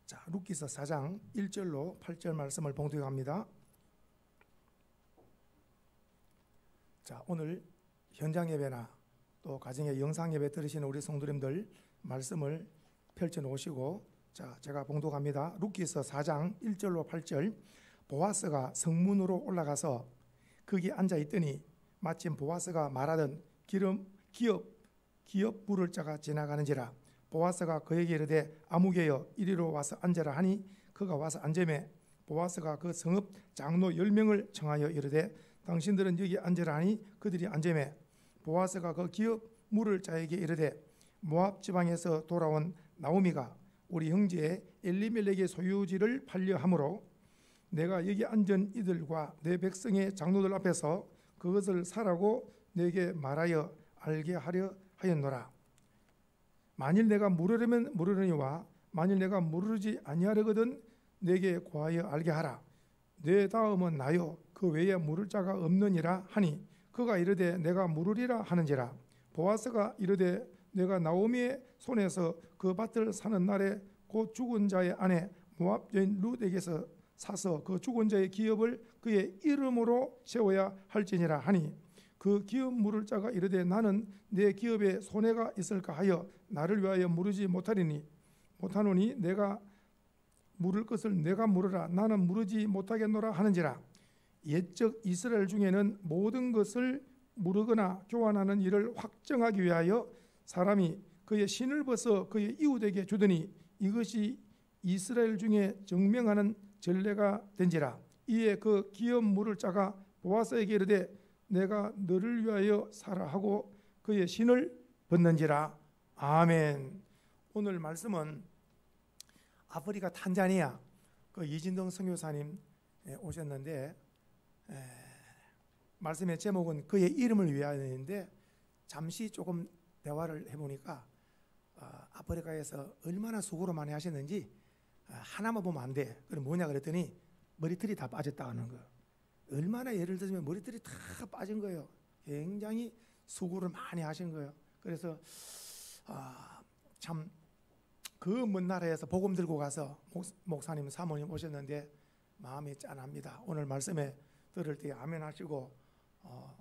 자, 룻기서 4장 1절로 8절 말씀을 봉독합니다. 자, 오늘 현장 예배나 또 가정의 영상 예배 들으시는 우리 성도님들 말씀을 펼쳐 놓으시고, 자, 제가 봉독합니다. 룻기서 4장 1절로 8절. 보아스가 성문으로 올라가서 거기 앉아 있더니 마침 보아스가 말하던 기업 부를 자가 지나가는지라. 보아스가 그에게 이르되 아무개여 이리로 와서 앉으라 하니 그가 와서 앉으매 보아스가 그 성읍 장로 10명을 청하여 이르되 당신들은 여기 앉으라 하니 그들이 앉으매 보아스가 그 기업 물을 자에게 이르되 모압 지방에서 돌아온 나오미가 우리 형제 엘리멜렉의 소유지를 팔려 함으로 내가 여기 앉은 이들과 내 백성의 장로들 앞에서 그것을 사라고 내게 말하여 알게 하려 하였노라. 만일 내가 물으려면 물으려니와 만일 내가 물으지 아니하려거든 내게 고하여 알게 하라. 내 다음은 나요 그 외에 물을 자가 없느니라 하니 그가 이르되 내가 물으리라 하는지라. 보아스가 이르되 내가 나오미의 손에서 그 밭을 사는 날에 곧 죽은 자의 아내 모압 여인 룻에게서 사서 그 죽은 자의 기업을 그의 이름으로 세워야 할지니라 하니 그 기업 물을 자가 이르되 나는 내 기업에 손해가 있을까 하여 나를 위하여 물으지 못하노니 내가 물을 것을 내가 물으라. 나는 물으지 못하겠노라 하는지라. 옛적 이스라엘 중에는 모든 것을 물으거나 교환하는 일을 확정하기 위하여 사람이 그의 신을 벗어 그의 이웃에게 주더니 이것이 이스라엘 중에 증명하는 전례가 된지라. 이에 그 기업 물을 자가 보아스에게 이르되 내가 너를 위하여 사라 하고 그의 신을 벗는지라. 아멘. 오늘 말씀은 아프리카 탄자니아 그 이진동 선교사님 오셨는데 말씀의 제목은 그의 이름을 위하여인데 잠시 조금 대화를 해보니까 아프리카에서 얼마나 수고를 많이 하셨는지 하나만 보면 안 돼. 그럼 뭐냐 그랬더니 머리털이 다 빠졌다 하는 거예요. 얼마나 예를 들면 머리털이 다 빠진 거예요. 굉장히 수고를 많이 하신 거예요. 그래서 참 그 먼 나라에서 복음 들고 가서 목사님 사모님 오셨는데 마음이 짠합니다. 오늘 말씀에 들을 때 아멘 하시고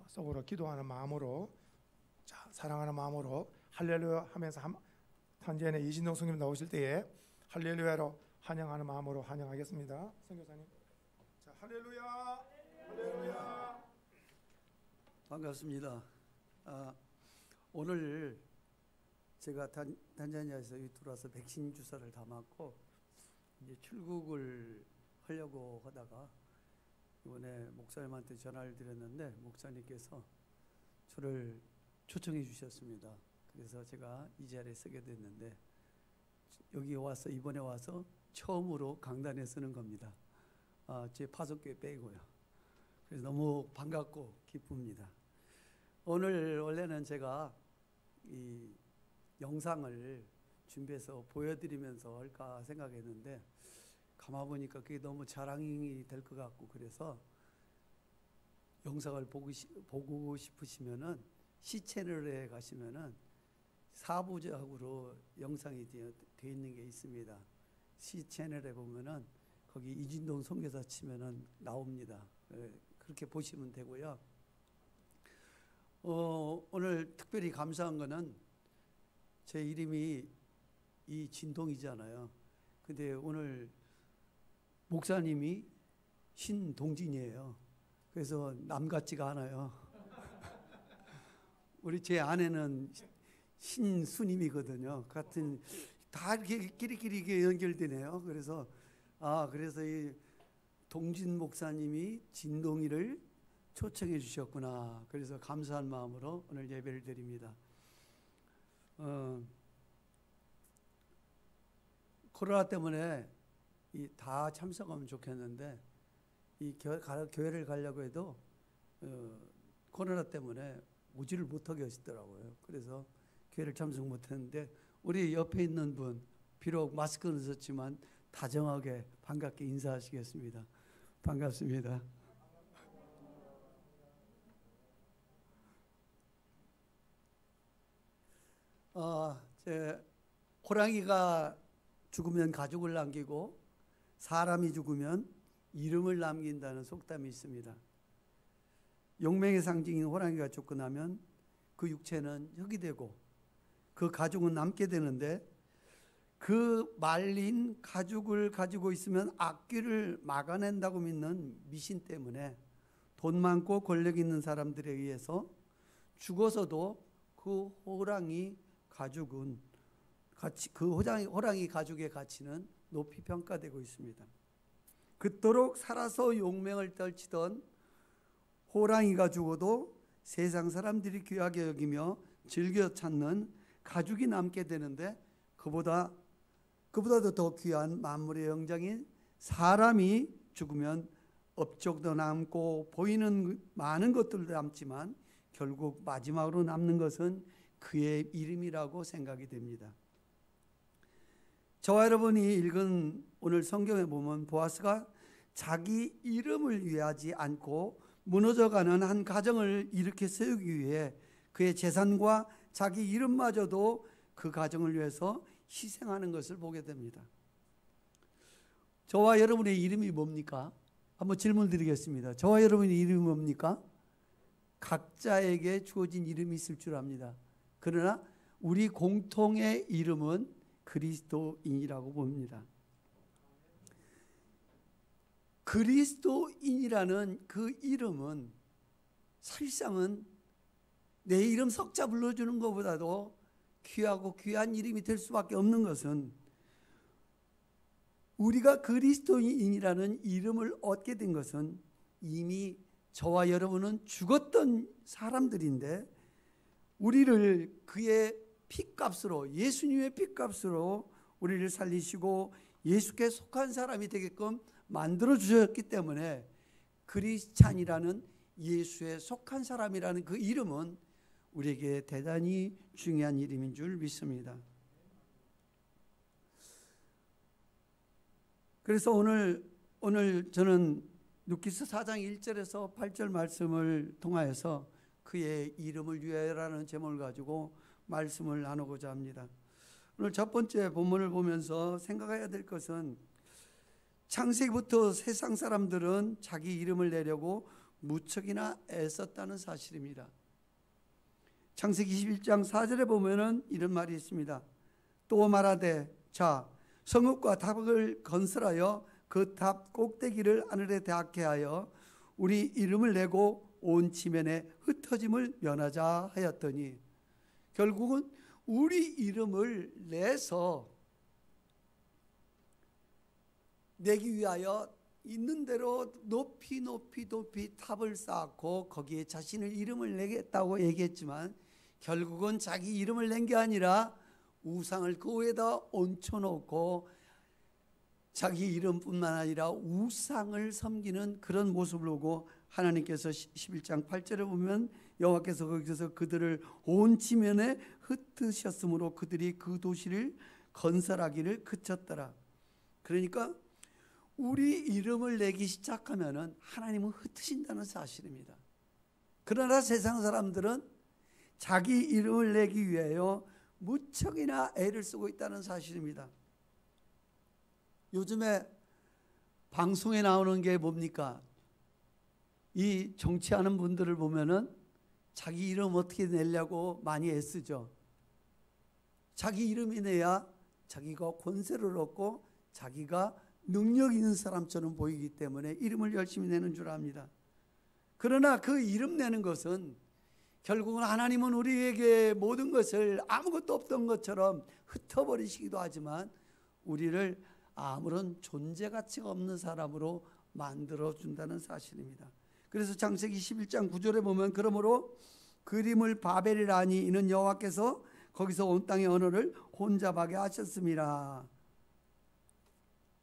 속으로 기도하는 마음으로, 자, 사랑하는 마음으로 할렐루야 하면서 탄자니아 이진동 성님 나오실 때에 할렐루야로 환영하는 마음으로 환영하겠습니다. 선교사님, 자, 할렐루야, 할렐루야. 반갑습니다. 오늘 제가 탄자니아에서 들어와서 백신 주사를 다 맞고 이제 출국을 하려고 하다가 이번에 목사님한테 전화를 드렸는데 목사님께서 저를 초청해 주셨습니다. 그래서 제가 이 자리에 서게 됐는데 여기 와서 이번에 와서 처음으로 강단에 서는 겁니다. 제 파송교회 빼고요. 그래서 너무 반갑고 기쁩니다. 오늘 원래는 제가 이 영상을 준비해서 보여드리면서 할까 생각했는데 가만 보니까 그게 너무 자랑이 될 것 같고 그래서 영상을 보고 싶으시면은 시채널에 가시면은 4부작으로 영상이 되어 있는 게 있습니다. 시채널에 보면은 거기 이진동 선교사 치면은 나옵니다. 그렇게 보시면 되고요. 오늘 특별히 감사한 거는 제 이름이 이진동이잖아요. 근데 오늘 목사님이 신동진이에요. 그래서 남 같지가 않아요. 우리 제 아내는 신수님이거든요. 같은 다 이렇게 끼리끼리 연결되네요. 그래서 이 동진 목사님이 진동이를 초청해 주셨구나. 그래서 감사한 마음으로 오늘 예배를 드립니다. 코로나 때문에 다 참석하면 좋겠는데 교회를 가려고 해도 코로나 때문에 오지를 못하게 하시더라고요. 그래서 교회를 참석 못했는데 우리 옆에 있는 분 비록 마스크는 썼지만 다정하게 반갑게 인사하시겠습니다. 반갑습니다. 제 호랑이가 죽으면 가족을 남기고 사람이 죽으면 이름을 남긴다는 속담이 있습니다. 용맹의 상징인 호랑이가 죽고 나면 그 육체는 흙이 되고 그 가죽은 남게 되는데, 그 말린 가죽을 가지고 있으면 악귀를 막아낸다고 믿는 미신 때문에 돈 많고 권력 있는 사람들에 의해서 죽어서도 그 호랑이 가죽은 호랑이 가죽의 가치는 높이 평가되고 있습니다. 그토록 살아서 용맹을 떨치던 호랑이가 죽어도 세상 사람들이 귀하게 여기며 즐겨 찾는 가죽이 남게 되는데, 그보다도 더 귀한 만물의 영장인 사람이 죽으면 업적도 남고 보이는 많은 것들도 남지만 결국 마지막으로 남는 것은 그의 이름이라고 생각이 됩니다. 저와 여러분이 읽은 오늘 성경에 보면 보아스가 자기 이름을 위하지 않고 무너져가는 한 가정을 일으켜 세우기 위해 그의 재산과 자기 이름마저도 그 가정을 위해서 희생하는 것을 보게 됩니다. 저와 여러분의 이름이 뭡니까? 한번 질문 드리겠습니다. 저와 여러분의 이름이 뭡니까? 각자에게 주어진 이름이 있을 줄 압니다. 그러나 우리 공통의 이름은 그리스도인이라고 봅니다. 그리스도인이라는 그 이름은 사실상은 내 이름 석자 불러주는 것보다도 귀하고 귀한 이름이 될 수밖에 없는 것은, 우리가 그리스도인이라는 이름을 얻게 된 것은 이미 저와 여러분은 죽었던 사람들인데, 우리를 그의 피값으로, 예수님의 피값으로 우리를 살리시고 예수께 속한 사람이 되게끔 만들어 주셨기 때문에 크리스찬이라는, 예수에 속한 사람이라는 그 이름은 우리에게 대단히 중요한 이름인 줄 믿습니다. 그래서 오늘 저는 누가복음 4장 1절에서 8절 말씀을 통하여서 그의 이름을 위하여라는 제목을 가지고 말씀을 나누고자 합니다. 오늘 첫 번째 본문을 보면서 생각해야 될 것은, 창세기부터 세상 사람들은 자기 이름을 내려고 무척이나 애썼다는 사실입니다. 창세기 21장 4절에 보면은 이런 말이 있습니다. 또 말하되, 자, 성읍과 탑을 건설하여 그 탑 꼭대기를 하늘에 닿게 하여 우리 이름을 내고 온 지면에 흩어짐을 면하자 하였더니, 결국은 우리 이름을 내서 내기 위하여 있는 대로 높이 탑을 쌓고 거기에 자신의 이름을 내겠다고 얘기했지만, 결국은 자기 이름을 낸 게 아니라 우상을 그 위에다 얹혀놓고 자기 이름뿐만 아니라 우상을 섬기는 그런 모습을 보고, 하나님께서 11장 8절에 보면 여호와께서 거기서 그들을 온 지면에 흩으셨으므로 그들이 그 도시를 건설하기를 그쳤더라. 그러니까 우리 이름을 내기 시작하면은 하나님은 흩으신다는 사실입니다. 그러나 세상 사람들은 자기 이름을 내기 위하여 무척이나 애를 쓰고 있다는 사실입니다. 요즘에 방송에 나오는 게 뭡니까? 이 정치하는 분들을 보면은 자기 이름 어떻게 내려고 많이 애쓰죠. 자기 이름이 내야 자기가 권세를 얻고 자기가 능력 있는 사람처럼 보이기 때문에 이름을 열심히 내는 줄 압니다. 그러나 그 이름 내는 것은 결국은 하나님은 우리에게 모든 것을 아무것도 없던 것처럼 흩어버리시기도 하지만 우리를 아무런 존재 가치가 없는 사람으로 만들어준다는 사실입니다. 그래서 창세기 11장 9절에 보면, 그러므로 그림을 바벨이라 하니 이는 여호와께서 거기서 온 땅의 언어를 혼잡하게 하셨습니다.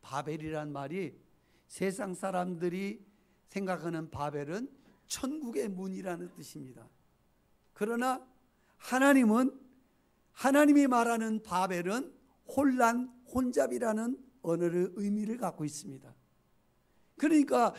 바벨이란 말이 세상 사람들이 생각하는 바벨은 천국의 문이라는 뜻입니다. 그러나 하나님이 말하는 바벨은 혼란, 혼잡이라는 언어의 의미를 갖고 있습니다. 그러니까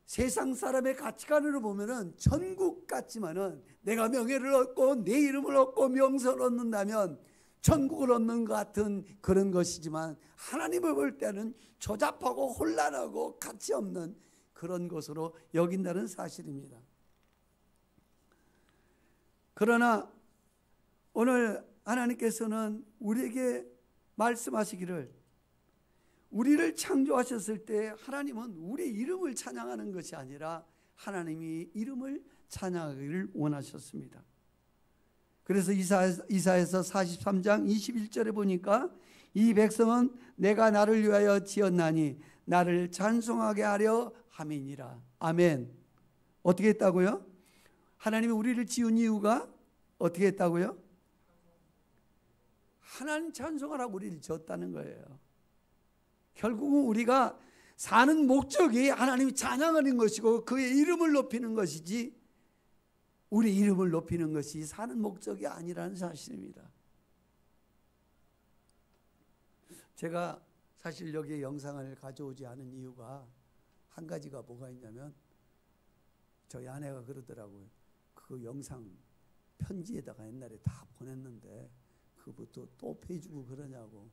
세상 사람의 가치관으로 보면은 천국 같지만은 내가 명예를 얻고 내 이름을 얻고 명성을 얻는다면 천국을 얻는 것 같은 그런 것이지만 하나님을 볼 때는 조잡하고 혼란하고 가치 없는 그런 것으로 여긴다는 사실입니다. 그러나 오늘 하나님께서는 우리에게 말씀하시기를, 우리를 창조하셨을 때 하나님은 우리의 이름을 찬양하는 것이 아니라 하나님이 이름을 찬양하기를 원하셨습니다. 그래서 이사야서 43장 21절에 보니까 이 백성은 내가 나를 위하여 지었나니 나를 찬송하게 하려 함이니라. 아멘. 어떻게 했다고요? 하나님이 우리를 지은 이유가 어떻게 했다고요? 하나님 찬송하라고 우리를 지었다는 거예요. 결국은 우리가 사는 목적이 하나님이 찬양하는 것이고 그의 이름을 높이는 것이지 우리 이름을 높이는 것이 사는 목적이 아니라는 사실입니다. 제가 사실 여기에 영상을 가져오지 않은 이유가 한 가지가 뭐가 있냐면, 저희 아내가 그러더라고요. 그 영상 편지에다가 옛날에 다 보냈는데 그것부터 또 빼주고 그러냐고.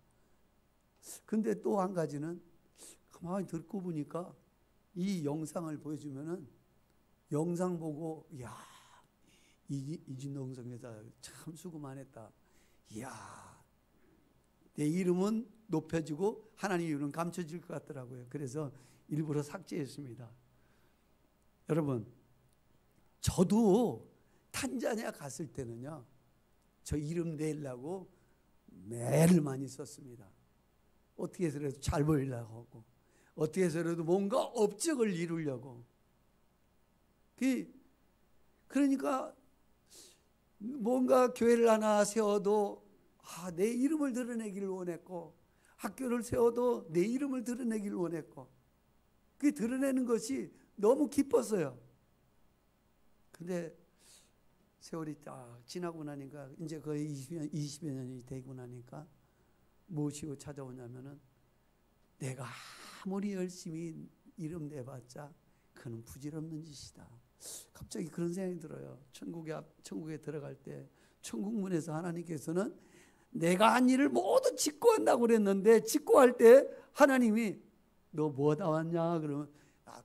근데 또 한 가지는 가만히 듣고 보니까 이 영상을 보여주면은 영상 보고 야, 이진동 성교사 참 수고 많았다. 이야, 내 이름은 높여지고 하나님 이름은 감춰질 것 같더라고요. 그래서 일부러 삭제했습니다. 여러분, 저도 탄자니아 갔을 때는요, 저 이름 내려고 매를 많이 썼습니다. 어떻게 해서라도 잘 보이려고 하고, 어떻게 해서라도 뭔가 업적을 이루려고. 그러니까 뭔가 교회를 하나 세워도 내 이름을 드러내기를 원했고, 학교를 세워도 내 이름을 드러내기를 원했고, 그 드러내는 것이 너무 기뻤어요. 근데 세월이 딱 지나고 나니까, 이제 거의 20여 년이 되고 나니까 무엇이 찾아오냐면은, 내가 아무리 열심히 이름 내봤자 그는 부질없는 짓이다. 갑자기 그런 생각이 들어요. 천국에 들어갈 때 천국문에서 하나님께서는 내가 한 일을 모두 직고한다고 그랬는데, 직고할 때 하나님이 너 뭐 다 왔냐 그러면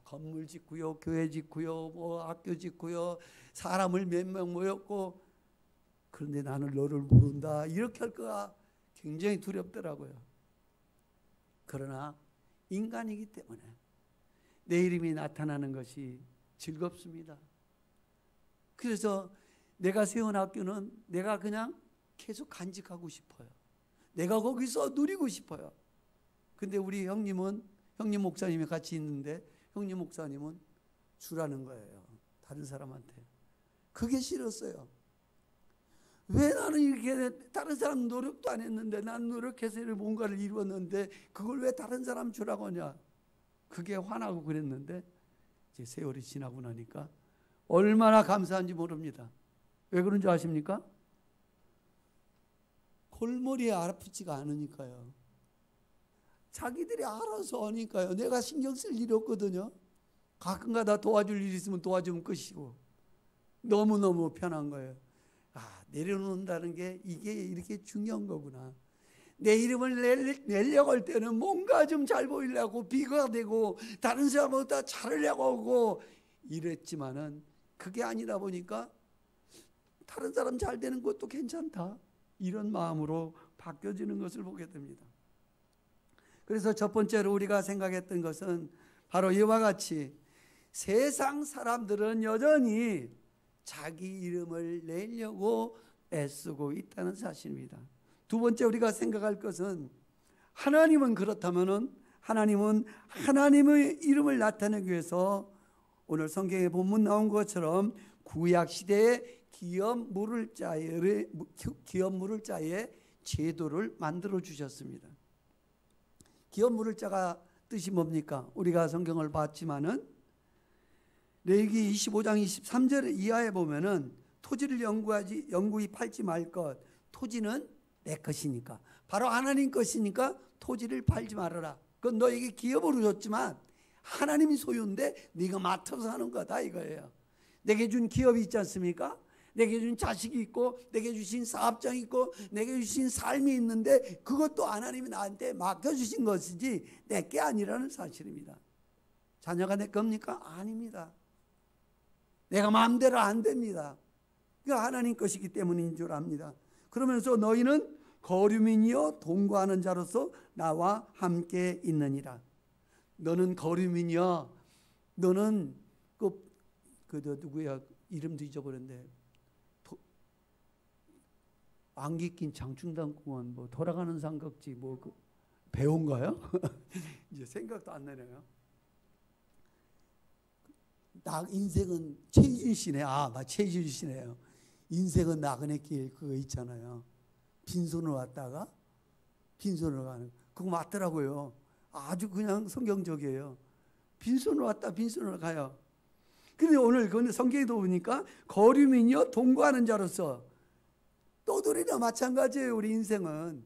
건물 짓고요, 교회 짓고요, 뭐 학교 짓고요, 사람을 몇 명 모였고, 그런데 나는 너를 모른다 이렇게 할 거가 굉장히 두렵더라고요. 그러나 인간이기 때문에 내 이름이 나타나는 것이 즐겁습니다. 그래서 내가 세운 학교는 내가 그냥 계속 간직하고 싶어요. 내가 거기서 누리고 싶어요. 근데 우리 형님 목사님이 같이 있는데, 형님 목사님은 주라는 거예요. 다른 사람한테. 그게 싫었어요. 왜 나는 이렇게, 다른 사람 노력도 안 했는데, 난 노력해서 뭔가를 이루었는데 그걸 왜 다른 사람 주라고 하냐. 그게 화나고 그랬는데, 이제 세월이 지나고 나니까 얼마나 감사한지 모릅니다. 왜 그런 줄 아십니까? 골머리에 아프지가 않으니까요. 자기들이 알아서 하니까요. 내가 신경 쓸 일이 없거든요. 가끔가다 도와줄 일이 있으면 도와주면 끝이고, 너무너무 편한 거예요. 내려놓는다는 게 이게 이렇게 중요한 거구나. 내 이름을 내려고 할 때는 뭔가 좀 잘 보이려고 비가 되고 다른 사람보다 잘하려고 하고 이랬지만은, 그게 아니다 보니까 다른 사람 잘 되는 것도 괜찮다, 이런 마음으로 바뀌어지는 것을 보게 됩니다. 그래서 첫 번째로 우리가 생각했던 것은 바로 이와 같이 세상 사람들은 여전히 자기 이름을 내려고 애쓰고 있다는 사실입니다. 두 번째 우리가 생각할 것은, 하나님은 그렇다면은 하나님은 하나님의 이름을 나타내기 위해서 오늘 성경에 본문 나온 것처럼 구약 시대에 기업 물을 자의 제도를 만들어 주셨습니다. 기업 물을 자가 뜻이 뭡니까? 우리가 성경을 봤지만은 레위기 25장 23절 이하에 보면은 토지를 영구히 팔지 말 것. 토지는 내 것이니까, 바로 하나님 것이니까 토지를 팔지 말아라. 그건 너에게 기업으로 줬지만 하나님이 소유인데 네가 맡아서 하는 거다 이거예요. 내게 준 기업이 있지 않습니까? 내게 주신 자식이 있고 내게 주신 사업장이 있고 내게 주신 삶이 있는데 그것도 하나님이 나한테 맡겨주신 것이지 내게 아니라는 사실입니다. 자녀가 내 겁니까? 아닙니다. 내가 마음대로 안 됩니다. 그러니까 하나님 것이기 때문인 줄 압니다. 그러면서 너희는 거류민이요 동거하는 자로서 나와 함께 있느니라. 너는 거류민이여. 너는 누구야? 이름도 잊어버렸는데 안개 낀 장충당공원 뭐 돌아가는 삼각지 뭐 배우인가요? 이제 생각도 안 나네요. 나 인생은 최희준 씨네. 최희준 씨네요. 인생은 나그네 길 그거 있잖아요. 빈손으로 왔다가 빈손으로 가는 그거 맞더라고요. 아주 그냥 성경적이에요. 빈손으로 왔다 빈손으로 가요. 근데 오늘 그 성경에도 보니까 거류민이요 동거하는 자로서 떠돌이나 마찬가지예요. 우리 인생은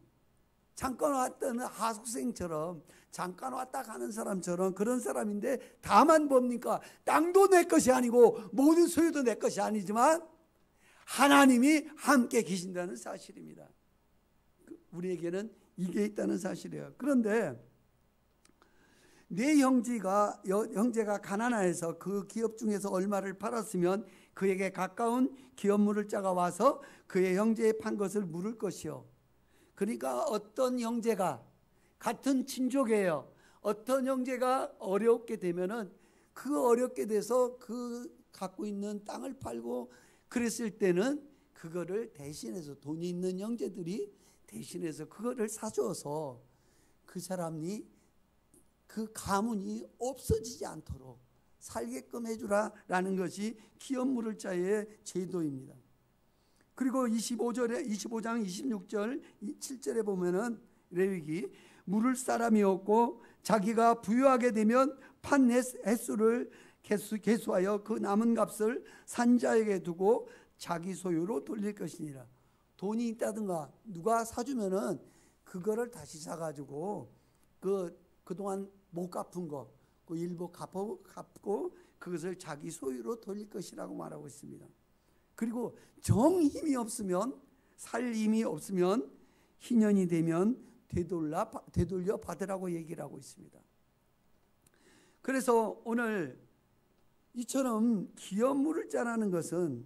잠깐 왔던 하숙생처럼 잠깐 왔다 가는 사람처럼 그런 사람인데 다만 뭡니까? 땅도 내 것이 아니고 모든 소유도 내 것이 아니지만 하나님이 함께 계신다는 사실입니다. 우리에게는 이게 있다는 사실이에요. 그런데 내 형제가 가나안에서 그 기업 중에서 얼마를 팔았으면 그에게 가까운 기업물을 짜가 와서 그의 형제의 판 것을 물을 것이요. 그러니까 어떤 형제가 같은 친족이에요. 어떤 형제가 어렵게 되면은 그 어렵게 돼서 그 갖고 있는 땅을 팔고 그랬을 때는 그거를 대신해서 돈이 있는 형제들이 대신해서 그거를 사줘서 그 사람이 그 가문이 없어지지 않도록 살게끔 해주라라는 것이 기업물을 자의 제도입니다. 그리고 25장 26절 7절에 보면은 레위기 물을 사람이 없고 자기가 부유하게 되면 판 횟수를 계수하여 그 남은 값을 산자에게 두고 자기 소유로 돌릴 것이니라. 돈이 있다든가 누가 사주면은 그거를 다시 사가지고 그동안 못 갚은 거 그 일부 갚고 그것을 자기 소유로 돌릴 것이라고 말하고 있습니다. 그리고 정 힘이 없으면 살 힘이 없으면 희년이 되면 되돌려 받으라고 얘기를 하고 있습니다. 그래서 오늘 이처럼 기업물을 짜라는 것은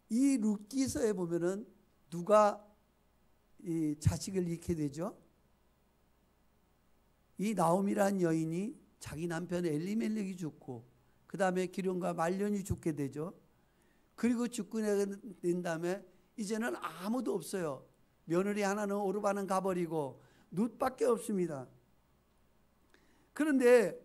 이 룻기서에 보면은 누가 이 자식을 잃게 되죠? 이 나오미라는 여인이 자기 남편 엘리멜렉이 죽고 그 다음에 기련과 말년이 죽게 되죠. 그리고 죽고 난 다음에 이제는 아무도 없어요. 며느리 하나는 오르바는 가버리고 룻밖에 없습니다. 그런데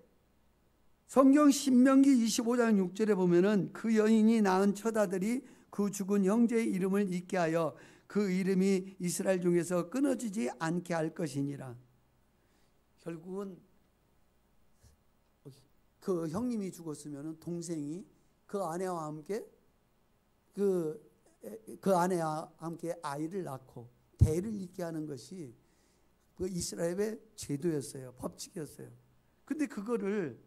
성경 신명기 25장 6절에 보면은 그 여인이 낳은 처자들이 그 죽은 형제의 이름을 잊게 하여 그 이름이 이스라엘 중에서 끊어지지 않게 할 것이니라. 결국은 그 형님이 죽었으면 동생이 그 아내와 함께 그 아내와 함께 아이를 낳고 대를 잇게 하는 것이 그 이스라엘의 제도였어요. 법칙이었어요. 근데 그거를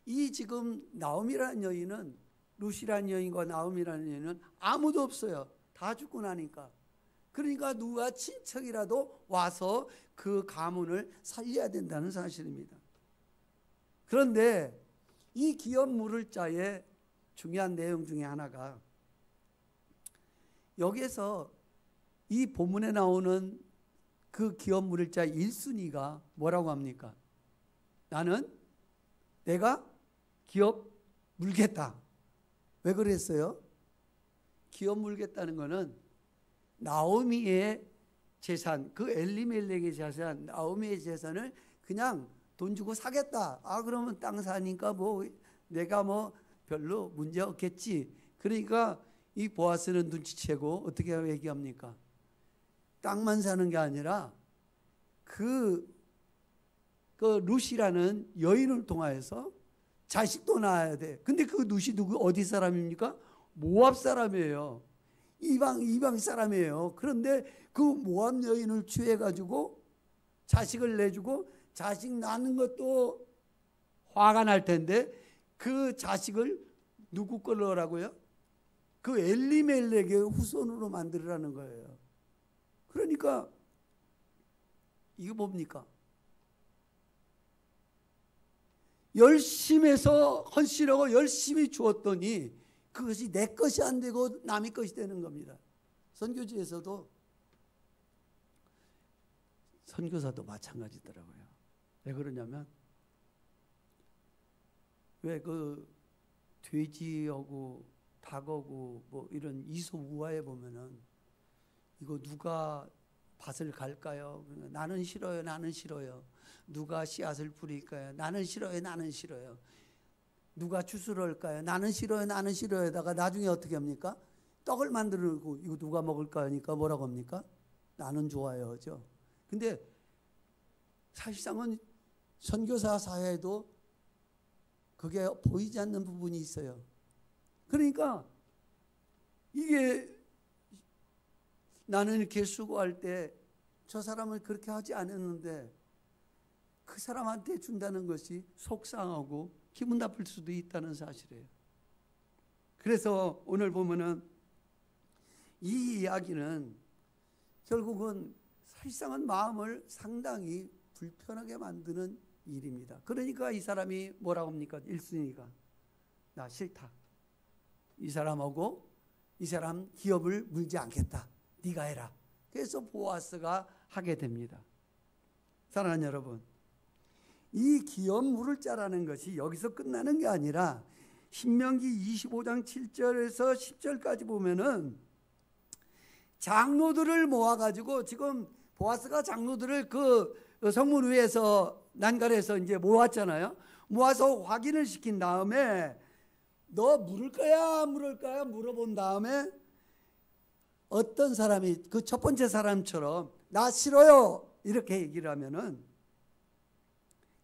이 지금 나오미라는 여인은 룻이라는 여인과 나오미라는 여인은 아무도 없어요. 다 죽고 나니까. 그러니까 누가 친척이라도 와서 그 가문을 살려야 된다는 사실입니다. 그런데 이 기업 물을 자의 중요한 내용 중에 하나가 여기에서 이 본문에 나오는 그 기업 물을 자 1순위가 뭐라고 합니까? 내가 기업 물겠다. 왜 그랬어요? 기업 물겠다는 것은 나오미의 재산, 그 엘리멜렉의 재산, 나오미의 재산을 그냥 돈 주고 사겠다. 그러면 땅 사니까 내가 별로 문제 없겠지. 그러니까 이 보아스는 눈치채고 어떻게 얘기합니까? 땅만 사는 게 아니라 그 룻이라는 여인을 통하여서 자식도 낳아야 돼. 근데 그 룻이 어디 사람입니까? 모압 사람이에요. 이방 사람이에요. 그런데 그 모압 여인을 취해가지고 자식을 내주고 자식 낳는 것도 화가 날 텐데 그 자식을 누구 걸로라고요? 그 엘리멜렉의 후손으로 만들으라는 거예요. 그러니까 이게 뭡니까? 열심히 해서 헌신하고 열심히 주었더니 그것이 내 것이 안 되고 남의 것이 되는 겁니다. 선교지에서도 선교사도 마찬가지더라고요. 왜 그러냐면 왜 그 돼지하고 닭하고 뭐 이런 이소우화에 보면은 이거 누가 밭을 갈까요? 나는 싫어요. 나는 싫어요. 누가 씨앗을 뿌릴까요? 나는 싫어요. 나는 싫어요. 누가 추수를 할까요? 나는 싫어요. 나는 싫어요. 다가 나중에 어떻게 합니까? 떡을 만들고 이거 누가 먹을까 하니까 뭐라고 합니까? 나는 좋아요. 그죠? 근데 사실상은 선교사 사회에도 그게 보이지 않는 부분이 있어요. 그러니까 이게 나는 이렇게 수고할 때 저 사람은 그렇게 하지 않았는데 그 사람한테 준다는 것이 속상하고 기분 나쁠 수도 있다는 사실이에요. 그래서 오늘 보면은 이 이야기는 결국은 사실상은 마음을 상당히 불편하게 만드는 일입니다. 그러니까 이 사람이 뭐라고 합니까? 1순위가 나 싫다. 이 사람하고 이 사람 기업을 물지 않겠다. 네가 해라. 그래서 보아스가 하게 됩니다. 사랑하는 여러분, 이 기업 물을 자라는 것이 여기서 끝나는 게 아니라 신명기 25장 7절에서 10절까지 보면은 장로들을 모아가지고 지금 보아스가 장로들을 그 성문 위에서 난간에서 이제 모았잖아요. 모아서 확인을 시킨 다음에 너 물을 거야 안 물을 거야 물어본 다음에 어떤 사람이 그 첫 번째 사람처럼 나 싫어요 이렇게 얘기를 하면은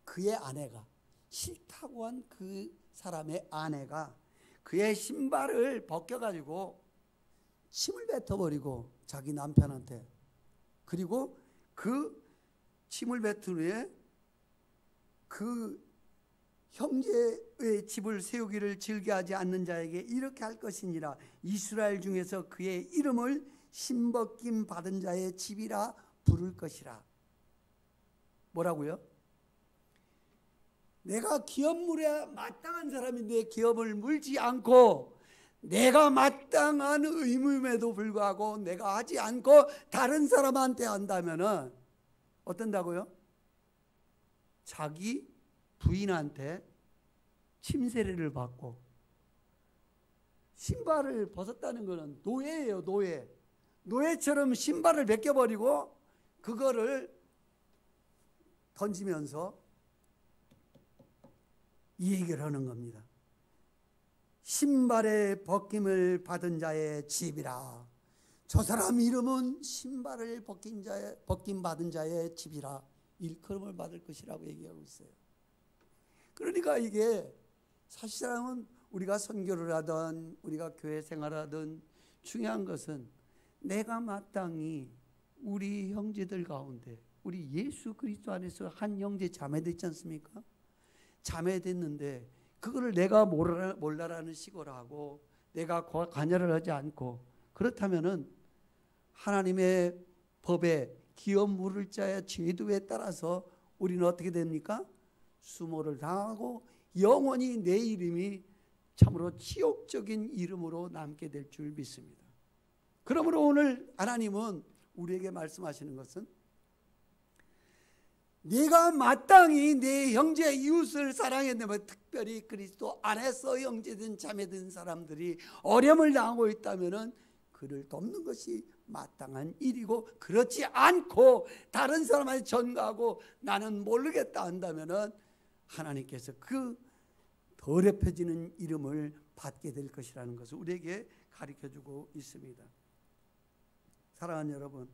그의 아내가 싫다고 한 그 사람의 아내가 그의 신발을 벗겨가지고 침을 뱉어버리고 자기 남편한테, 그리고 그 침을 뱉은 후에 그 형제의 집을 세우기를 즐겨하지 않는 자에게 이렇게 할 것이니라. 이스라엘 중에서 그의 이름을 신벗김 받은 자의 집이라 부를 것이라. 뭐라고요? 내가 기업 물에 마땅한 사람인데 기업을 물지 않고 내가 마땅한 의무임에도 불구하고 내가 하지 않고 다른 사람한테 한다면은 어떤다고요? 자기 부인한테 침세례를 받고 신발을 벗었다는 것은 노예예요. 노예. 노예처럼 신발을 벗겨버리고 그거를 던지면서 이 얘기를 하는 겁니다. 신발의 벗김을 받은 자의 집이라. 저 사람 이름은 신발을 벗김 받은 자의 집이라. 일컬음을 받을 것이라고 얘기하고 있어요. 그러니까 이게 사실상은 우리가 선교를 하든 우리가 교회 생활을 하든 중요한 것은 내가 마땅히 우리 형제들 가운데 우리 예수 그리스도 안에서 한 형제 자매됐지 않습니까? 자매됐는데 그거를 내가 몰라라는 식으로 하고 내가 관여를 하지 않고 그렇다면은 하나님의 법에 기업 물을 자의 제도에 따라서 우리는 어떻게 됩니까? 수모를 당하고 영원히 내 이름이 참으로 치욕적인 이름으로 남게 될 줄 믿습니다. 그러므로 오늘 하나님은 우리에게 말씀하시는 것은 네가 마땅히 내 형제 이웃을 사랑했다면, 특별히 그리스도 안에서 형제든 자매든 사람들이 어려움을 당하고 있다면 그를 돕는 것이 마땅한 일이고, 그렇지 않고 다른 사람한테 전가하고 나는 모르겠다 한다면 하나님께서 그 더럽혀지는 이름을 받게 될 것이라는 것을 우리에게 가르쳐주고 있습니다. 사랑하는 여러분,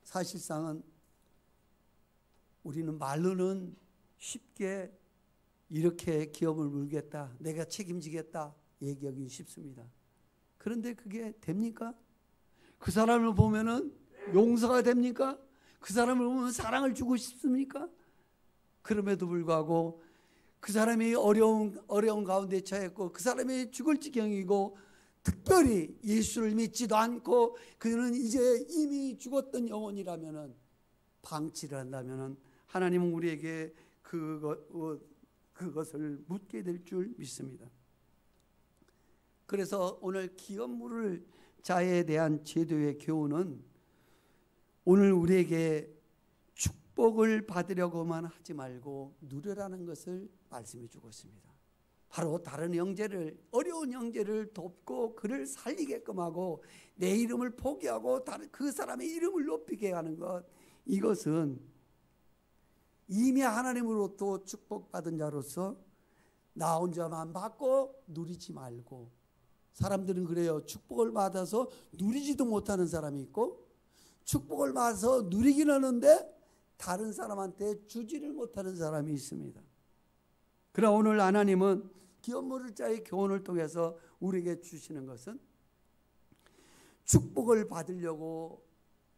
사실상은 우리는 말로는 쉽게 이렇게 기업을 물겠다, 내가 책임지겠다 얘기하기 쉽습니다. 그런데 그게 됩니까? 그 사람을 보면은 용서가 됩니까? 그 사람을 보면 사랑을 주고 싶습니까? 그럼에도 불구하고 그 사람이 어려운 가운데 처했고 그 사람이 죽을 지경이고 특별히 예수를 믿지도 않고 그는 이제 이미 죽었던 영혼이라면은 방치를 한다면은 하나님은 우리에게 그것을 묻게 될 줄 믿습니다. 그래서 오늘 기업 물을 자에 대한 제도의 교훈은 오늘 우리에게 축복을 받으려고만 하지 말고 누려라는 것을 말씀해 주고 있습니다. 바로 다른 형제를, 어려운 형제를 돕고 그를 살리게끔 하고 내 이름을 포기하고 다른 그 사람의 이름을 높이게 하는 것, 이것은 이미 하나님으로부터 축복받은 자로서 나 혼자만 받고 누리지 말고, 사람들은 그래요. 축복을 받아서 누리지도 못하는 사람이 있고 축복을 받아서 누리긴 하는데 다른 사람한테 주지를 못하는 사람이 있습니다. 그러나 오늘 하나님은 기업 물을 자의 교훈을 통해서 우리에게 주시는 것은 축복을 받으려고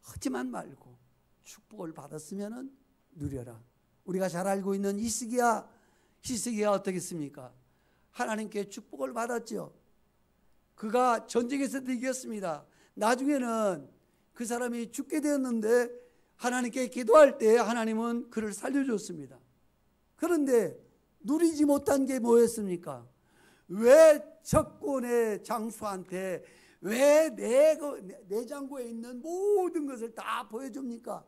하지만 말고 축복을 받았으면 누려라. 우리가 잘 알고 있는 히스기야 어떻겠습니까? 하나님께 축복을 받았죠. 그가 전쟁에서도 이겼습니다. 나중에는 그 사람이 죽게 되었는데 하나님께 기도할 때 하나님은 그를 살려줬습니다. 그런데 누리지 못한 게 뭐였습니까? 왜 적군의 장수한테 왜 내장고에 있는 모든 것을 다 보여줍니까?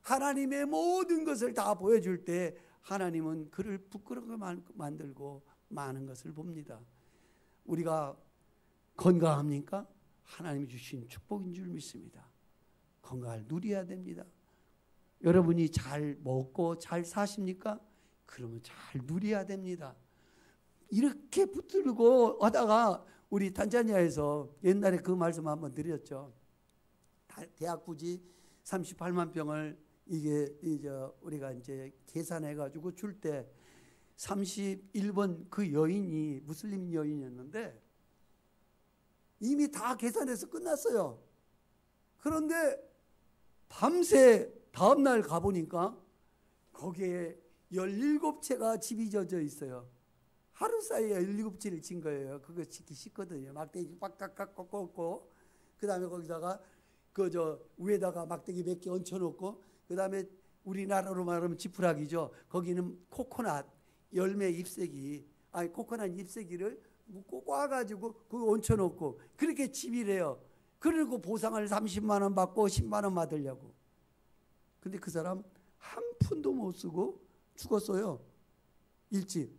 하나님의 모든 것을 다 보여줄 때 하나님은 그를 부끄럽게 만들고 많은 것을 봅니다. 우리가 건강합니까? 하나님이 주신 축복인 줄 믿습니다. 건강을 누려야 됩니다. 여러분이 잘 먹고 잘 사십니까? 그러면 잘 누려야 됩니다. 이렇게 붙들고 하다가 우리 탄자니아에서 옛날에 그 말씀 한번 드렸죠. 대학 부지 38만 병을 우리가 이제 계산해 가지고 줄 때 31번 그 여인이 무슬림 여인이었는데 이미 다 계산해서 끝났어요. 그런데 밤새 다음날 가보니까 거기에 17채가 집이 젖어 있어요. 하루 사이에 17채를 진 거예요. 그거 짓기 쉽거든요. 막대기 빡깍깍 꺾고 그 다음에 거기다가 위에다가 막대기 몇 개 얹혀놓고 그 다음에 우리나라로 말하면 지푸라기죠. 거기는 코코넛 열매 잎새기, 코코넛 잎새기를 묶고 꽈가지고 그거 얹혀놓고 그렇게 집이래요. 그리고 보상을 30만 원 받고 10만 원 받으려고. 근데 그 사람 한 푼도 못 쓰고 죽었어요. 일찍.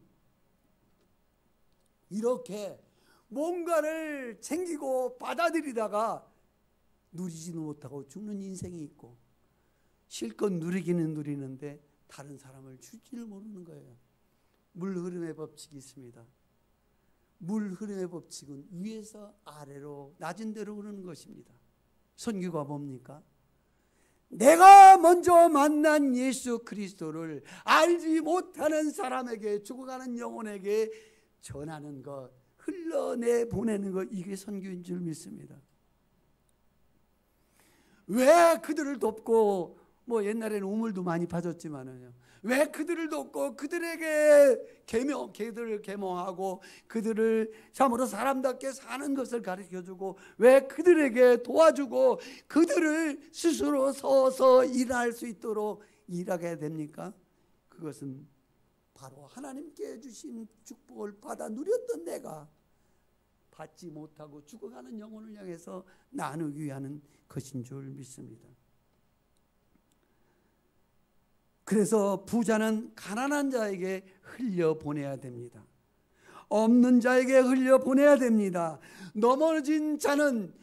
이렇게 뭔가를 챙기고 받아들이다가 누리지는 못하고 죽는 인생이 있고 실컷 누리기는 누리는데 다른 사람을 줄지를 모르는 거예요. 물 흐름의 법칙이 있습니다. 물 흐름의 법칙은 위에서 아래로 낮은 데로 흐르는 것입니다. 선교가 뭡니까? 내가 먼저 만난 예수 그리스도를 알지 못하는 사람에게, 죽어가는 영혼에게 전하는 것, 흘러내보내는 것, 이게 선교인 줄 믿습니다. 왜 그들을 돕고, 옛날에는 우물도 많이 파줬지만은요, 왜 그들을 돕고 그들에게 걔들을 계몽하고 그들을 참으로 사람답게 사는 것을 가르쳐주고 왜 그들에게 도와주고 그들을 스스로 서서 일할 수 있도록 일하게 됩니까? 그것은 바로 하나님께 주신 축복을 받아 누렸던 내가 받지 못하고 죽어가는 영혼을 향해서 나누기 위한 것인 줄 믿습니다. 그래서 부자는 가난한 자에게 흘려보내야 됩니다. 없는 자에게 흘려보내야 됩니다. 넘어진 자는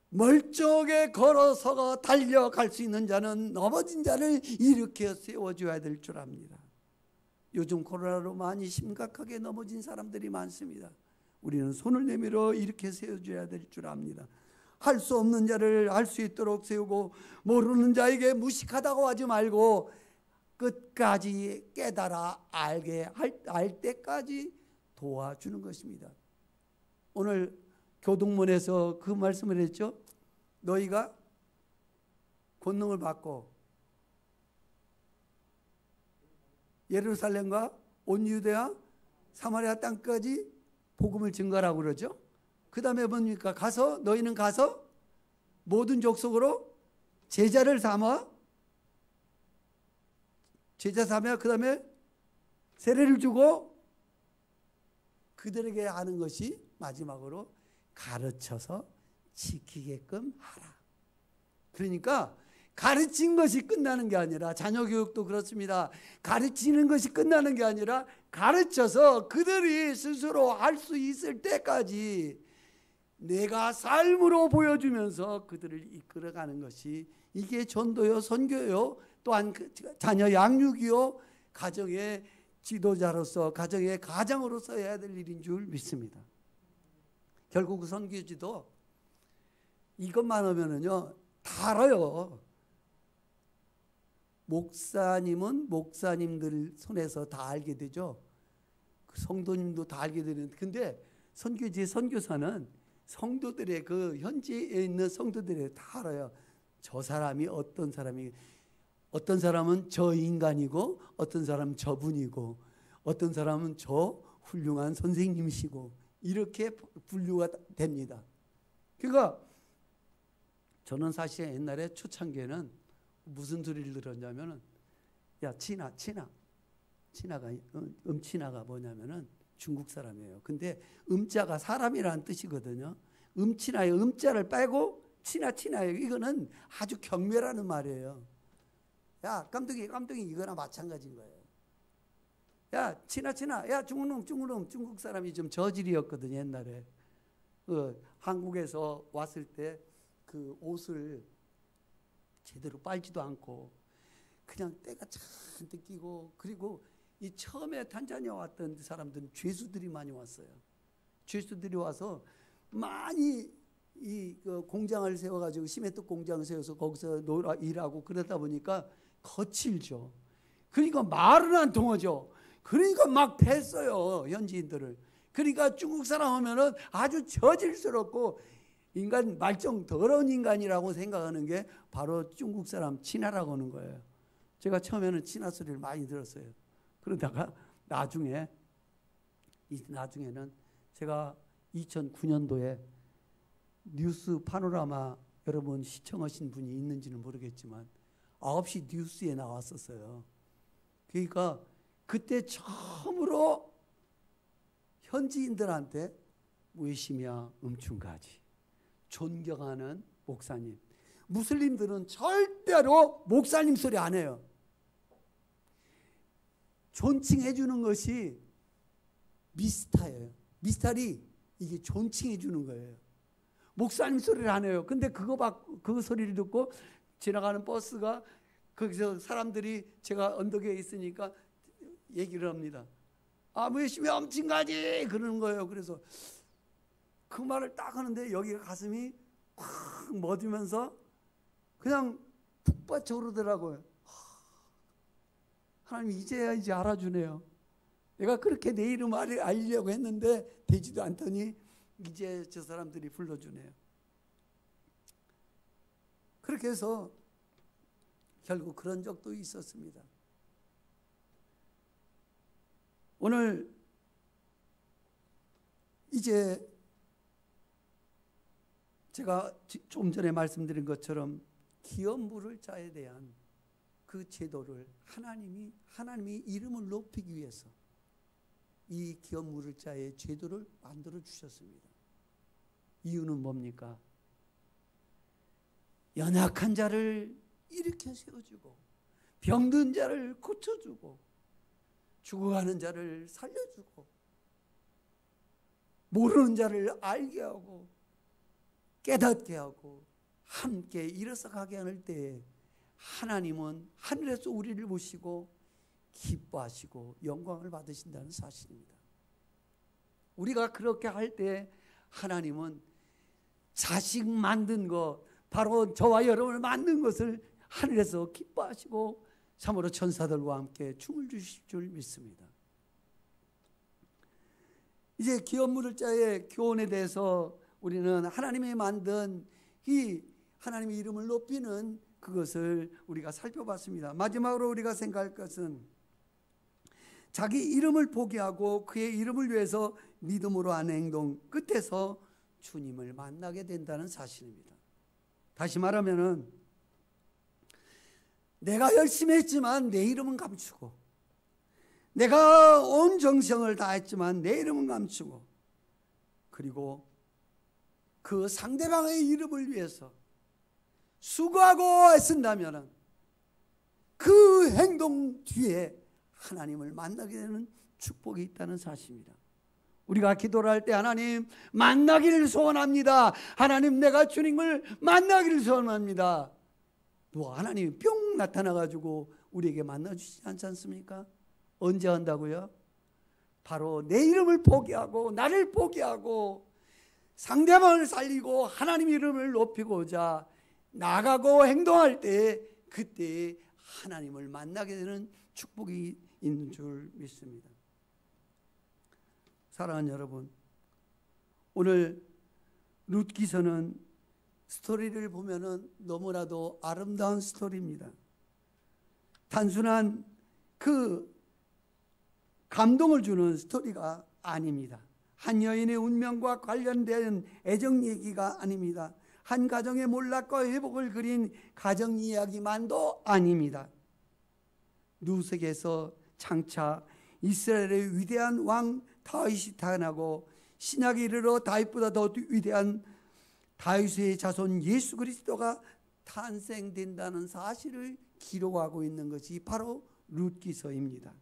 멀쩡하게 걸어서가 달려갈 수 있는 자는 넘어진 자를 일으켜 세워줘야 될 줄 압니다. 요즘 코로나로 많이 심각하게 넘어진 사람들이 많습니다. 우리는 손을 내밀어 이렇게 세워줘야 될 줄 압니다. 할 수 없는 자를 할 수 있도록 세우고 모르는 자에게 무식하다고 하지 말고 끝까지 깨달아 알 때까지 도와주는 것입니다. 오늘 교동문에서 그 말씀을 했죠. 너희가 권능을 받고 예루살렘과 온 유대와 사마리아 땅까지 복음을 증거하라고 그러죠. 그 다음에 뭡니까? 가서 너희는 가서 모든 족속으로 제자를 삼아 그 다음에 세례를 주고 그들에게 하는 것이 마지막으로 가르쳐서 지키게끔 하라. 그러니까 가르친 것이 끝나는 게 아니라, 자녀 교육도 그렇습니다. 가르치는 것이 끝나는 게 아니라 가르쳐서 그들이 스스로 할 수 있을 때까지 내가 삶으로 보여주면서 그들을 이끌어가는 것이, 이게 전도요, 선교요, 또한 자녀 양육이요, 가정의 지도자로서, 가정의 가장으로서 해야 될 일인 줄 믿습니다. 결국 그 선교지도 이것만 하면은요 다 알아요. 목사님은 목사님들 손에서 다 알게 되죠. 그 성도님도 다 알게 되는데, 근데 선교지의 선교사는 성도들의, 그 현지에 있는 성도들이 다 알아요. 저 사람이 어떤 사람은 저 인간이고, 어떤 사람은 저분이고, 어떤 사람은 저 훌륭한 선생님이시고, 이렇게 분류가 됩니다. 그러니까 저는 사실 옛날에 초창기에는 무슨 소리를 들었냐면은, 야 친아가 음친아가 뭐냐면은 중국 사람이에요. 근데 음자가 사람이라는 뜻이거든요. 음친아의 음자를 빼고 친아예요. 이거는 아주 경멸하는 말이에요. 야 깜둥이 이거나 마찬가지인 거예요. 야 친아 야 중국 중국 사람이 좀 저질이었거든요. 옛날에 한국에서 왔을 때 그 옷을 제대로 빨지도 않고 그냥 때가 잔뜩 끼고, 그리고 이 처음에 탄자니아 왔던 사람들은 죄수들이 많이 왔어요. 죄수들이 와서 많이 그 공장을 세워가지고 시멘트 공장을 세워서 거기서 일하고 그러다 보니까 거칠죠. 그러니까 말은 안 통하죠. 그러니까 막 팼어요, 현지인들을. 그러니까 중국 사람 하면은 아주 저질스럽고 인간 말종 더러운 인간이라고 생각하는 게 바로 중국 사람 친하라고 하는 거예요. 제가 처음에는 친하 소리를 많이 들었어요. 그러다가 나중에는 제가 2009년도에 뉴스 파노라마, 여러분 시청하신 분이 있는지는 모르겠지만 9시 뉴스에 나왔었어요. 그러니까 그때 처음으로 현지인들한테 무의심이야 음춘가지 존경하는 목사님. 무슬림들은 절대로 목사님 소리 안 해요. 존칭해 주는 것이 미스타예요. 미스탈이 이게 존칭해 주는 거예요. 목사님 소리를 안 해요. 근데 그 소리를 듣고 지나가는 버스가, 거기서 사람들이, 제가 언덕에 있으니까 얘기를 합니다. 아, 뭐 열심히 엄친가지 그러는 거예요. 그래서 그 말을 딱 하는데 여기가 가슴이 확 멎으면서 그냥 푹 받쳐 오르더라고요. 하나님 이제야 이제 알아주네요. 내가 그렇게 내 이름 알리려고 했는데 되지도 않더니 이제 저 사람들이 불러주네요. 그렇게 해서 결국 그런 적도 있었습니다. 오늘 이제 제가 좀 전에 말씀드린 것처럼 기업 물을 자에 대한 그 제도를 하나님이 이름을 높이기 위해서 이 기업 물을 자의 제도를 만들어 주셨습니다. 이유는 뭡니까? 연약한 자를 일으켜 세워주고, 병든 자를 고쳐주고, 죽어가는 자를 살려주고, 모르는 자를 알게 하고 깨닫게 하고 함께 일어서 가게 할 때에 하나님은 하늘에서 우리를 보시고 기뻐하시고 영광을 받으신다는 사실입니다. 우리가 그렇게 할 때 하나님은 자식 만든 것, 바로 저와 여러분을 만든 것을 하늘에서 기뻐하시고 참으로 천사들과 함께 춤을 주실 줄 믿습니다. 이제 기업 물을 자의 교훈에 대해서 우리는 하나님이 만든 이 하나님의 이름을 높이는 그것을 우리가 살펴봤습니다. 마지막으로 우리가 생각할 것은 자기 이름을 포기하고 그의 이름을 위해서 믿음으로 하는 행동 끝에서 주님을 만나게 된다는 사실입니다. 다시 말하면은 내가 열심히 했지만 내 이름은 감추고, 내가 온 정성을 다했지만 내 이름은 감추고, 그리고 그 상대방의 이름을 위해서 수고하고 애쓴다면 그 행동 뒤에 하나님을 만나게 되는 축복이 있다는 사실입니다. 우리가 기도를 할 때 하나님 만나기를 소원합니다. 하나님 내가 주님을 만나기를 소원합니다. 또 하나님이 뿅 나타나가지고 우리에게 만나주시지 않지 않습니까? 언제 한다고요? 바로 내 이름을 포기하고 나를 포기하고 상대방을 살리고 하나님 이름을 높이고자 나가고 행동할 때 그때 하나님을 만나게 되는 축복이 있는 줄 믿습니다. 사랑하는 여러분, 오늘 룻기서는 스토리를 보면은 너무나도 아름다운 스토리입니다. 단순한 그 감동을 주는 스토리가 아닙니다. 한 여인의 운명과 관련된 애정 얘기가 아닙니다. 한 가정의 몰락과 회복을 그린 가정 이야기만도 아닙니다. 룻에게서 장차 이스라엘의 위대한 왕 다윗이 태어나고 신약에 이르러 다윗보다 더 위대한 다윗의 자손 예수 그리스도가 탄생된다는 사실을 기록하고 있는 것이 바로 룻기서입니다.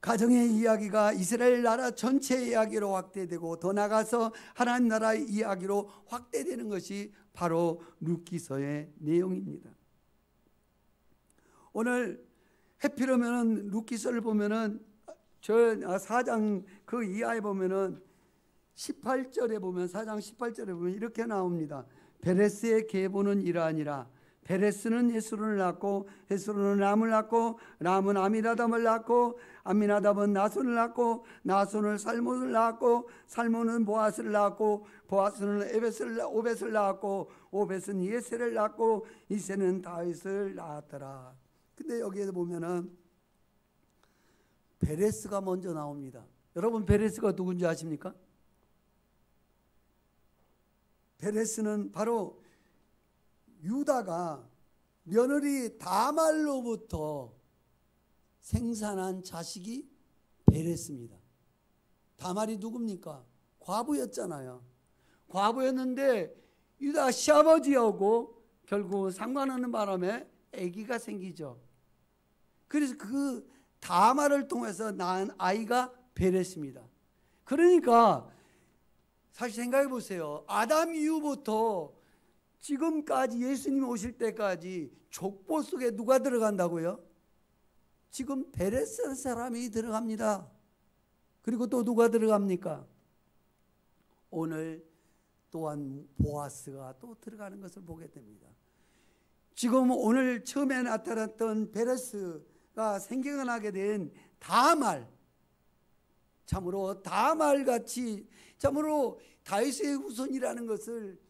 가정의 이야기가 이스라엘 나라 전체의 이야기로 확대되고 더 나아가서 하나님 나라의 이야기로 확대되는 것이 바로 룻기서의 내용입니다. 오늘 해피로면은 룻기서를 보면은 저 4장 그 이하에 보면은 18절에 보면 4장 18절에 보면 이렇게 나옵니다. 베레스의 계보는 이러하니라. 베레스는 헤스론을 낳고 헤스론은 람을 낳고 람은 아미나답을 낳고 아미나답은 나손을 낳고 나손은 살몬을 낳고 살몬은 보아스를 낳고 보아스는 오벳을 낳고 오벳은 이세를 낳고 이세는 다윗을 낳았더라. 근데 여기에 보면은 베레스가 먼저 나옵니다. 여러분 베레스가 누군지 아십니까? 베레스는 바로 유다가 며느리 다말로부터 생산한 자식이 베레스입니다. 다말이 누굽니까? 과부였잖아요. 과부였는데 유다가 시아버지하고 결국 상관하는 바람에 아기가 생기죠. 그래서 그 다말을 통해서 낳은 아이가 베레스입니다. 그러니까 사실 생각해 보세요. 아담 이후부터 지금까지 예수님이 오실 때까지 족보 속에 누가 들어간다고요? 지금 베레스 사람이 들어갑니다. 그리고 또 누가 들어갑니까? 오늘 또한 보아스가 또 들어가는 것을 보게 됩니다. 지금 오늘 처음에 나타났던 베레스가 생겨나게 된 다말, 참으로 다말같이 참으로 다윗의 후손이라는 것을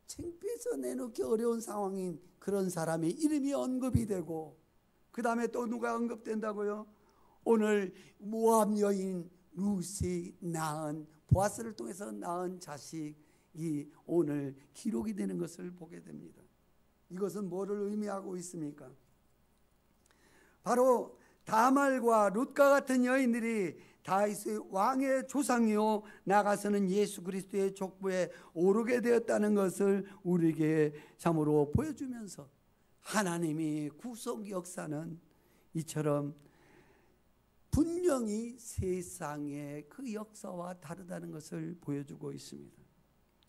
창피해서 내놓기 어려운 상황인 그런 사람의 이름이 언급이 되고, 그 다음에 또 누가 언급된다고요? 오늘 모압 여인 룻이 낳은 보아스를 통해서 낳은 자식이 오늘 기록이 되는 것을 보게 됩니다. 이것은 뭐를 의미하고 있습니까? 바로 다말과 룻과 같은 여인들이 다윗의 왕의 조상이요 나아가서는 예수 그리스도의 족보에 오르게 되었다는 것을 우리에게 참으로 보여주면서 하나님이 구속 역사는 이처럼 분명히 세상의 그 역사와 다르다는 것을 보여주고 있습니다.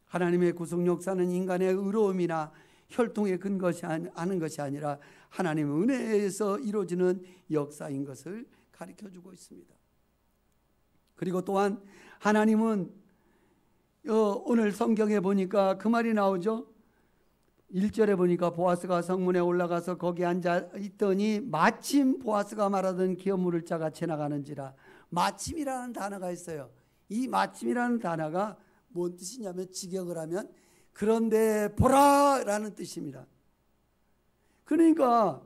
하나님의 구속 역사는 인간의 의로움이나 혈통에 근거하는 것이 아니라 하나님의 은혜에서 이루어지는 역사인 것을 가르쳐주고 있습니다. 그리고 또한 하나님은 오늘 성경에 보니까 그 말이 나오죠. 1절에 보니까 보아스가 성문에 올라가서 거기 앉아 있더니 마침 보아스가 말하던 기업 물을 자가 지나가는지라. 마침이라는 단어가 있어요. 이 마침이라는 단어가 뭔 뜻이냐면 직역을 하면 그런데 보라 라는 뜻입니다. 그러니까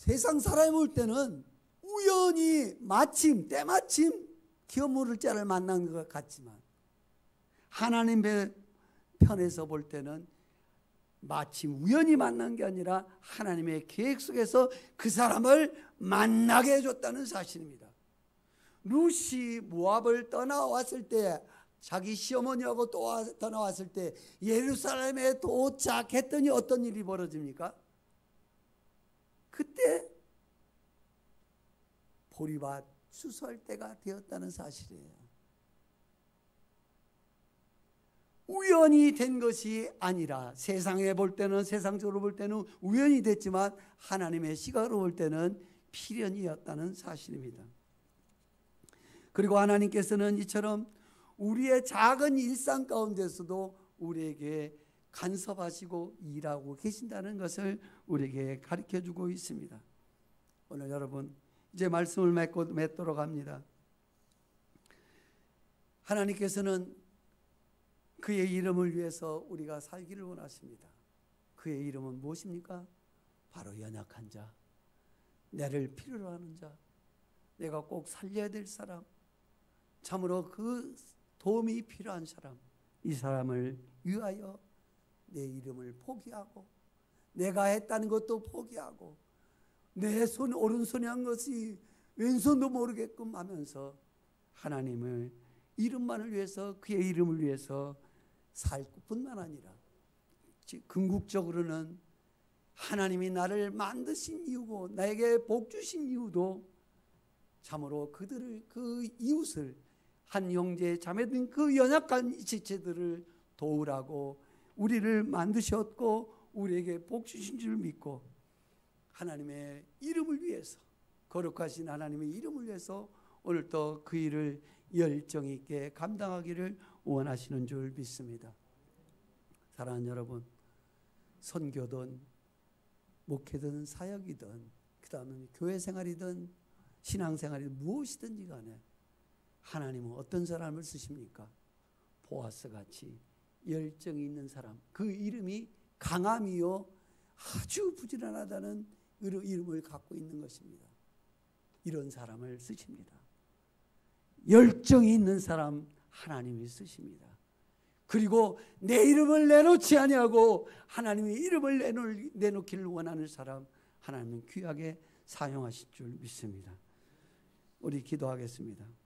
세상 사람이 볼 때는 우연히 때마침 기어 물을 자를 만난 것 같지만 하나님의 편에서 볼 때는 마침 우연히 만난 게 아니라 하나님의 계획 속에서 그 사람을 만나게 해줬다는 사실입니다. 룻이 모압을 떠나왔을 때, 자기 시어머니하고 또 떠나왔을 때 예루살렘에 도착했더니 어떤 일이 벌어집니까? 그때 보리밭 추수할 때가 되었다는 사실이에요. 우연히 된 것이 아니라 세상에 볼 때는, 세상적으로 볼 때는 우연이 됐지만 하나님의 시각으로 볼 때는 필연이었다는 사실입니다. 그리고 하나님께서는 이처럼 우리의 작은 일상 가운데서도 우리에게 간섭하시고 일하고 계신다는 것을 우리에게 가르쳐주고 있습니다. 오늘 여러분 이제 말씀을 맺도록 합니다. 하나님께서는 그의 이름을 위해서 우리가 살기를 원하십니다. 그의 이름은 무엇입니까? 바로 연약한 자, 나를 필요로 하는 자, 내가 꼭 살려야 될 사람, 참으로 그 도움이 필요한 사람, 이 사람을 위하여 내 이름을 포기하고 내가 했다는 것도 포기하고 내 손 오른손이 한 것이 왼손도 모르게끔 하면서 하나님의 이름만을 위해서, 그의 이름을 위해서 살 뿐만 아니라 궁극적으로는 하나님이 나를 만드신 이유고 나에게 복 주신 이유도 참으로 그 이웃을, 한 형제 자매든 그 연약한 지체들을 도우라고 우리를 만드셨고 우리에게 복 주신 줄 믿고 하나님의 이름을 위해서, 거룩하신 하나님의 이름을 위해서 오늘도 그 일을 열정 있게 감당하기를 원하시는 줄 믿습니다. 사랑하는 여러분, 선교든 목회든 사역이든 그 다음에 교회 생활이든 신앙생활이든 무엇이든지 간에 하나님은 어떤 사람을 쓰십니까? 보아스같이 열정이 있는 사람, 그 이름이 강함이요 아주 부지런하다는 이름을 갖고 있는 것입니다. 이런 사람을 쓰십니다. 열정이 있는 사람 하나님이 쓰십니다. 그리고 내 이름을 내놓지 아니하고 하나님의 이름을 내놓기를 원하는 사람 하나님은 귀하게 사용하실 줄 믿습니다. 우리 기도하겠습니다.